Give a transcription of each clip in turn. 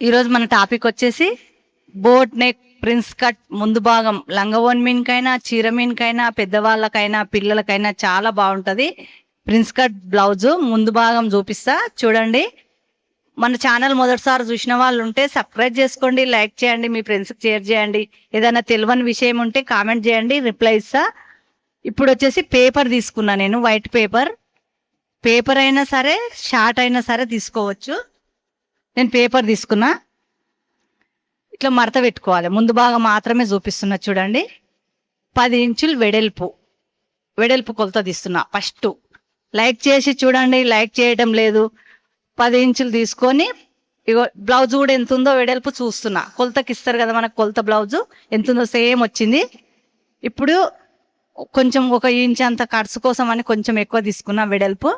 ఈరోజు మన టాపిక్ వచ్చేసి బోట్ నెక్ ప్రిన్స్ కట్ ముందు భాగం లంగవోన్ మీన్కైనా చీర మీన్కైనా పెద్దవాళ్ళకైనా పిల్లలకైనా చాలా బాగుంటుంది. ప్రిన్స్ కట్ బ్లౌజ్ ముందు భాగం చూపిస్తా చూడండి. మన ఛానల్ మొదటిసారి చూసిన వాళ్ళు ఉంటే సబ్స్క్రైబ్ చేసుకోండి, లైక్ చేయండి, మీ ఫ్రెండ్స్కి షేర్ చేయండి. ఏదైనా తెలియని విషయం ఉంటే కామెంట్ చేయండి, రిప్లై ఇస్తా. ఇప్పుడు వచ్చేసి పేపర్ తీసుకున్నా నేను, వైట్ పేపర్ అయినా సరే షార్ట్ అయినా సరే తీసుకోవచ్చు. నేను పేపర్ తీసుకున్నా. ఇట్లా మడత పెట్టుకోవాలి. ముందు భాగం మాత్రమే చూపిస్తున్నా చూడండి. 10 ఇంచులు వెడల్పు కొలత తీస్తున్నా. ఫస్ట్ లైక్ చేసి చూడండి, లైక్ చేయడం లేదు. 10 ఇంచులు తీసుకొని ఇగో బ్లౌజ్ కూడా ఎంత ఉందో వెడల్పు చూస్తున్నా. కొలతకి ఇస్తారు కదా మనకు కొలత, బ్లౌజు ఎంత ఉందో సేమ్ వచ్చింది. ఇప్పుడు కొంచెం 1 ఇంచ్ అంత ఖర్చు కోసం అని కొంచెం ఎక్కువ తీసుకున్నా వెడల్పు.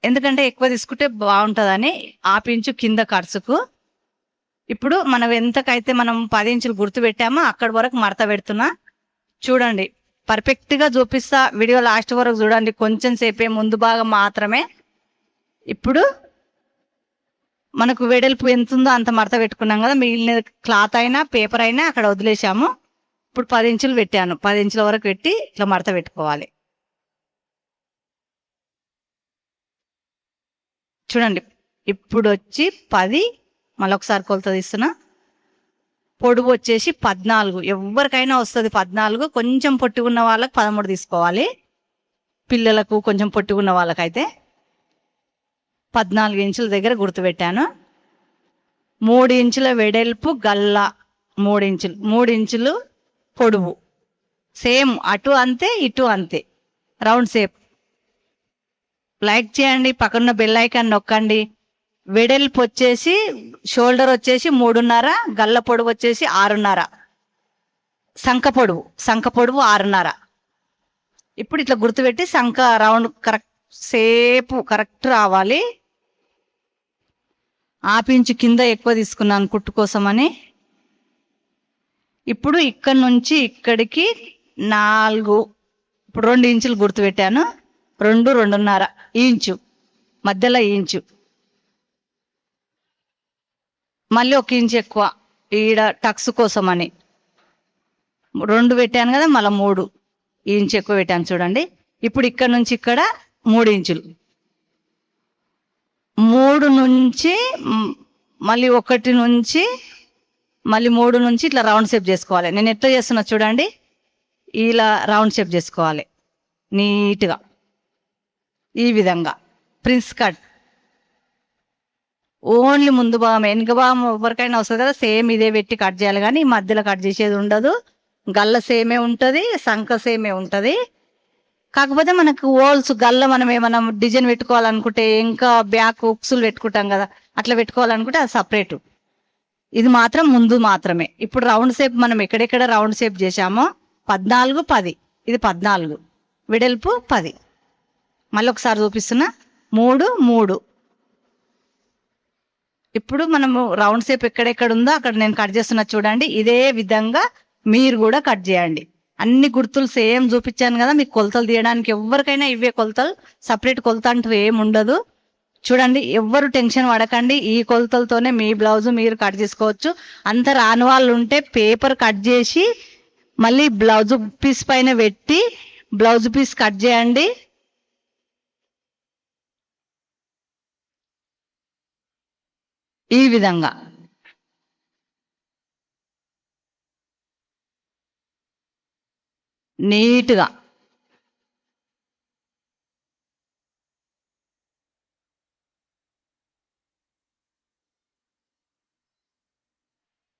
ఎందుకంటే ఎక్కువ తీసుకుంటే బాగుంటుందని 1/2 ఇంచు కింద ఖర్చుకు. ఇప్పుడు మనం ఎంతకైతే మనం 10 ఇంచులు గుర్తు పెట్టామో అక్కడి వరకు మడత పెడుతున్నా చూడండి. పర్ఫెక్ట్గా చూపిస్తా, వీడియో లాస్ట్ వరకు చూడండి. కొంచెం సేపే ముందు భాగం మాత్రమే. ఇప్పుడు మనకు వెడల్పు ఎంత ఉందో అంత మడత పెట్టుకున్నాం కదా, మిగిలిన క్లాత్ అయినా పేపర్ అయినా అక్కడ వదిలేసాము. ఇప్పుడు 10 ఇంచులు పెట్టాను. 10 ఇంచుల వరకు పెట్టి ఇట్లా మడత పెట్టుకోవాలి. చూడండి. ఇప్పుడు వచ్చి 10, మళ్ళొకసారి కొలత తీస్తున్నా. పొడుగు వచ్చేసి 14. ఎవరికైనా వస్తుంది 14. కొంచెం పొట్టి ఉన్న వాళ్ళకి 13 తీసుకోవాలి. పిల్లలకు కొంచెం పొట్టి ఉన్న వాళ్ళకైతే 14 ఇంచుల దగ్గర గుర్తుపెట్టాను. 3 ఇంచుల వెడల్పు గల్ల, 3 ఇంచులు పొడువు. సేమ్ అటు అంతే ఇటు అంతే, రౌండ్ షేప్. లైక్ చేయండి, పక్కన బెల్ ఐకాన్ నొక్కండి. వెడల్పు వచ్చేసి షోల్డర్ వచ్చేసి 3.5, గల్ల పొడవు వచ్చేసి 6.5, సంఖ పొడవు 6.5. ఇప్పుడు ఇట్లా గుర్తుపెట్టి సంఖ రౌండ్ కరెక్ట్ రావాలి. 1/2 ఇంచు కింద ఎక్కువ తీసుకున్నాను కుట్టు కోసమని. ఇప్పుడు ఇక్కడ నుంచి ఇక్కడికి 4, ఇప్పుడు 2 ఇంచులు గుర్తుపెట్టాను. 2.5 ఇంచు మధ్యలో ఇంచు, మళ్ళీ 1 ఇంచు ఎక్కువ ఈడ టక్స్ కోసం అని 2 పెట్టాను కదా, మళ్ళీ 3 ఇంచు ఎక్కువ పెట్టాను చూడండి. ఇప్పుడు ఇక్కడ నుంచి ఇక్కడ 3 ఇంచులు, 3 నుంచి మళ్ళీ 1 నుంచి మళ్ళీ 3 నుంచి ఇట్లా రౌండ్ షేప్ చేసుకోవాలి. నేను ఎట్లా చేస్తున్నా చూడండి. ఇలా రౌండ్ షేప్ చేసుకోవాలి నీట్గా. ఈ విధంగా ప్రిన్స్ కట్ ఓన్లీ ముందు భాగం, వెనుక భాగం ఎవరికైనా వస్తుంది కదా, సేమ్ ఇదే పెట్టి కట్ చేయాలి. కానీ మధ్యలో కట్ చేసేది ఉండదు. గల్ల సేమే ఉంటుంది, సంఖ సేమే ఉంటుంది. కాకపోతే మనకు హోల్స్ గల్ల మనం ఏమైనా డిజైన్ పెట్టుకోవాలనుకుంటే, ఇంకా బ్యాక్ ఉక్సులు పెట్టుకుంటాం కదా, అట్లా పెట్టుకోవాలనుకుంటే అది సపరేటు. ఇది మాత్రం ముందు మాత్రమే. ఇప్పుడు రౌండ్ షేప్ మనం ఎక్కడెక్కడ రౌండ్ షేప్ చేసామో 14, 10. ఇది 14, వెడల్పు 10. మళ్ళీ ఒకసారి చూపిస్తున్నా. 3. ఇప్పుడు మనము రౌండ్ షేప్ ఎక్కడెక్కడ ఉందో అక్కడ నేను కట్ చేస్తున్నా చూడండి. ఇదే విధంగా మీరు కూడా కట్ చేయండి. అన్ని గుర్తులు సేమ్ చూపించాను కదా, మీకు కొలతలు తీయడానికి ఎవరికైనా ఇవే కొలతలు, సపరేట్ కొలత అంటూ ఏముండదు. చూడండి, ఎవ్వరు టెన్షన్ పడకండి. ఈ కొలతలతోనే మీ బ్లౌజ్ మీరు కట్ చేసుకోవచ్చు. అంత రాని వాళ్ళు ఉంటే పేపర్ కట్ చేసి మళ్ళీ బ్లౌజ్ పీస్ పైన పెట్టి బ్లౌజ్ పీస్ కట్ చేయండి. ఈ విధంగా నీట్గా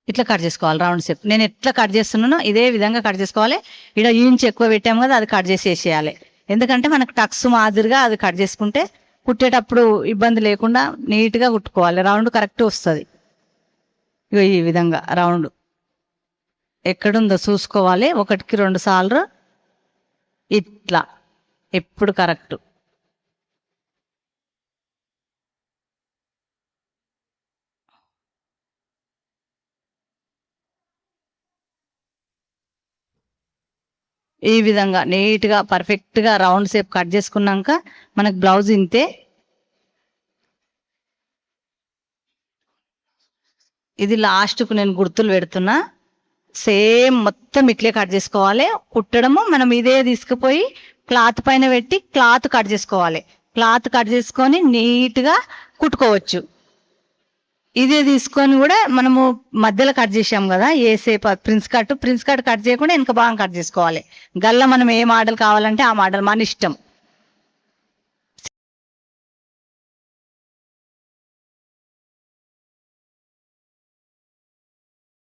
ఇట్లా కట్ చేసుకోవాలి రౌండ్ షేప్. నేను ఎట్లా కట్ చేస్తున్నానో ఇదే విధంగా కట్ చేసుకోవాలి. ఇక్కడ ఇంచు ఎక్కువ పెట్టాము కదా, అది కట్ చేసేసేయాలి. ఎందుకంటే మనకు టక్స్ మాదిరిగా అది కట్ చేసుకుంటే కుట్టేటప్పుడు ఇబ్బంది లేకుండా నీట్గా కుట్టుకోవాలి. రౌండ్ కరెక్ట్ వస్తుంది. ఇగో ఈ విధంగా రౌండ్ ఎక్కడుందో చూసుకోవాలి. 1కి 2 సార్లు ఇట్లా, ఎప్పుడు కరెక్ట్. ఈ విధంగా నీట్గా పర్ఫెక్ట్గా రౌండ్ షేప్ కట్ చేసుకున్నాక మనకు బ్లౌజ్ ఇంతే. ఇది లాస్ట్కు నేను గుర్తులు పెడుతున్నా. సేమ్ మొత్తం ఇట్లే కట్ చేసుకోవాలి. కుట్టడము మనం ఇదే తీసుకుపోయి క్లాత్ పైన పెట్టి క్లాత్ కట్ చేసుకోవాలి. క్లాత్ కట్ చేసుకొని నీట్గా కుట్టుకోవచ్చు. ఇదే తీసుకొని కూడా మనము మధ్యలో కట్ చేసాం కదా ఏ సేప్ ప్రిన్స్ కట్ కట్ చేయకుండా వెనక భాగం కట్ చేసుకోవాలి. గల్ల మనం ఏ మోడల్ కావాలంటే ఆ మోడల్ మన ఇష్టం.